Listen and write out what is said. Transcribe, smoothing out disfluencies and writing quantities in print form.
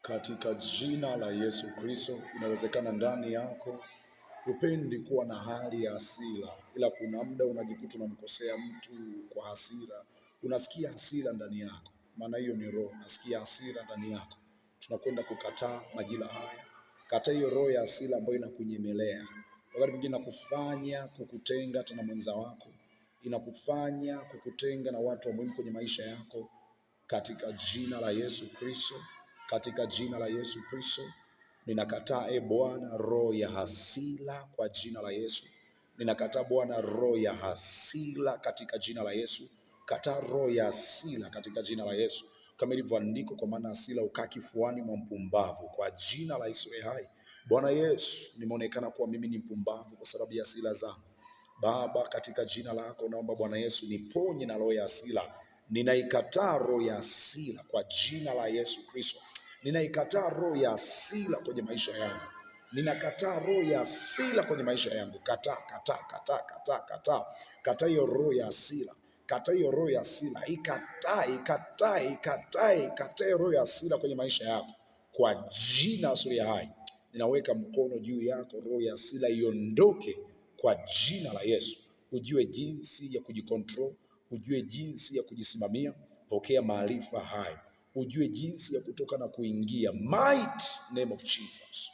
Katika jina la Yesu Kristo. Inawezekana ndani yako hupendi kuwa na hali ya hasira, ila kuna muda unajikuta unamkosea mtu kwa hasira. Unasikia hasira ndani yako, maana hiyo ni roho. Unasikia hasira ndani yako. Tunakwenda kukataa majira haya. Kataa hiyo roho ya hasira ambayo inakunyemelea. Wakati mwingine inakufanya kukutenga tena mwenza wako, inakufanya kukutenga na watu wa muhimu kwenye maisha yako. Katika jina la Yesu Kristo, katika jina la Yesu Kristo, ninakataa Bwana roho ya hasira kwa jina la Yesu. Ninakataa Bwana roho ya hasira katika jina la Yesu. Kataa roho ya hasira katika jina la Yesu. Kama ilivyoandikwa, kwa maana hasira hukaa kifuani mwa mpumbavu. Kwa jina la Yesu hai, Bwana Yesu, nimeonekana kuwa mimi ni mpumbavu kwa sababu ya hasira zangu. Baba, katika jina lako naomba Bwana Yesu niponye na roho ya hasira. Ninaikataa roho ya hasira kwa jina la Yesu Kristo. Ninaikataa roho ya hasira kwenye maisha yangu. Ninakataa roho ya hasira kwenye maisha yangu. Kataa hiyo roho ya hasira. Kataa hiyo roho ya hasira. Ikataa roho ya hasira kwenye maisha yako. Kwa jina la hai, ninaweka mkono juu yako, roho ya hasira iondoke kwa jina la Yesu. Ujue jinsi ya kujikontrol, ujue jinsi ya kujisimamia. Pokea maarifa hayo, ujue jinsi ya kutoka na kuingia. Mighty name of Jesus.